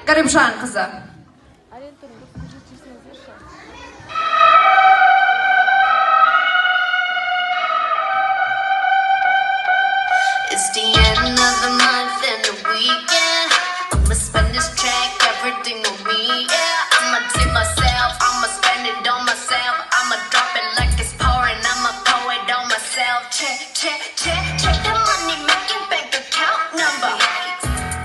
Гарипжан қызы. It's the end of the month and the weekend. I'ma spend this track, everything on me, yeah. I'ma tip myself, I'ma spend it on myself. I'ma drop it like it's pouring, I'ma pour it on myself. Check the money making bank account number.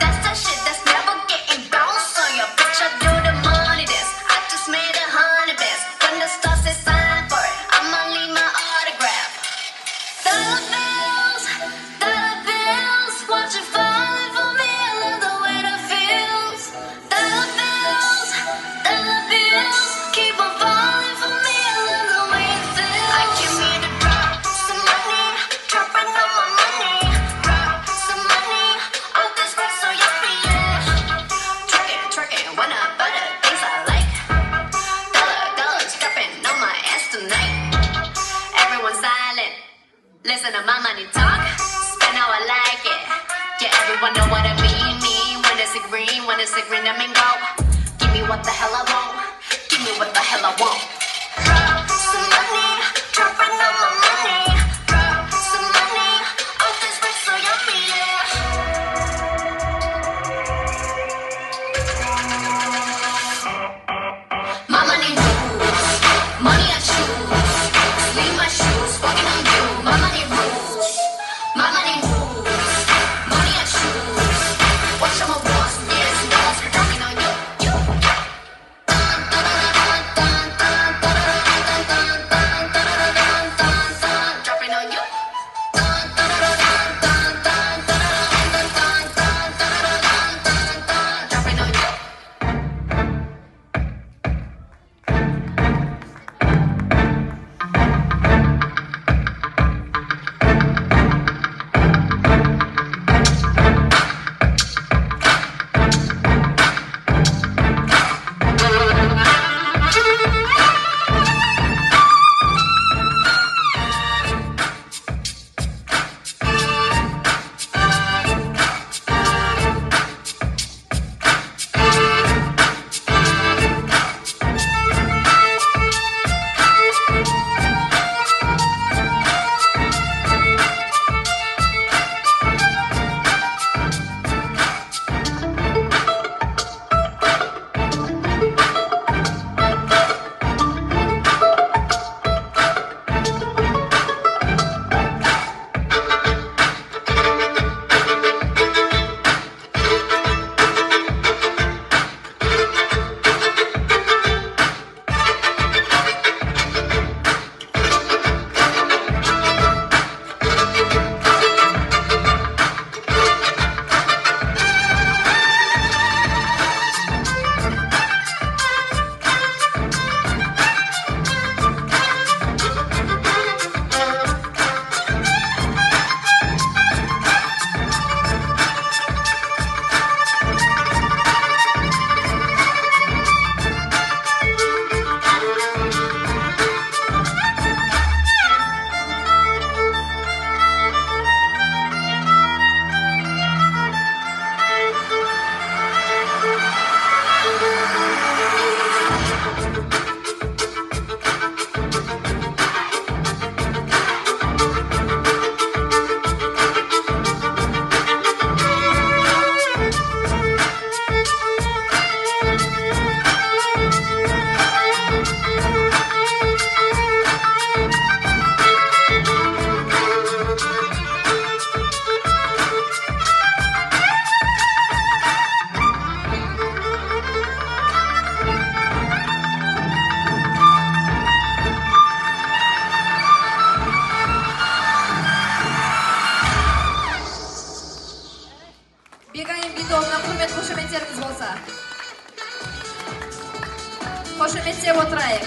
That's the shit that's never getting bounced on your bitch. I do the money dance, I just made 100 bands. When the stars say sign for it, I'ma leave my autograph. Dollar bills, watch it falling for me. I love the way that feels. Dollar bills, keep on falling for me. I love the way it feels. I came here to drop some money, dropping all my money. Drop some money, all this rap so yummy, yeah. Twerking, wanna butter things I like. Dollars dropping on my ass tonight. Everyone silent. Listen to my money talk, spend how I like it. Yeah, everyone know what I mean. When it's a green, I mean go. Give me what the hell I want. Give me what the hell I want. Drop some money, dropping all my money. Drop some money, all this rap so yummy, yeah. My money moves, money I choose. Leave my shoes, fucking on you. My money rules, my money moves, money I choose. Watch all my walls, yes, walls, dropping on you. Dropping on you. Dropping on you. Қошеметтеріңіз болса. Қошеметтеп отырайық.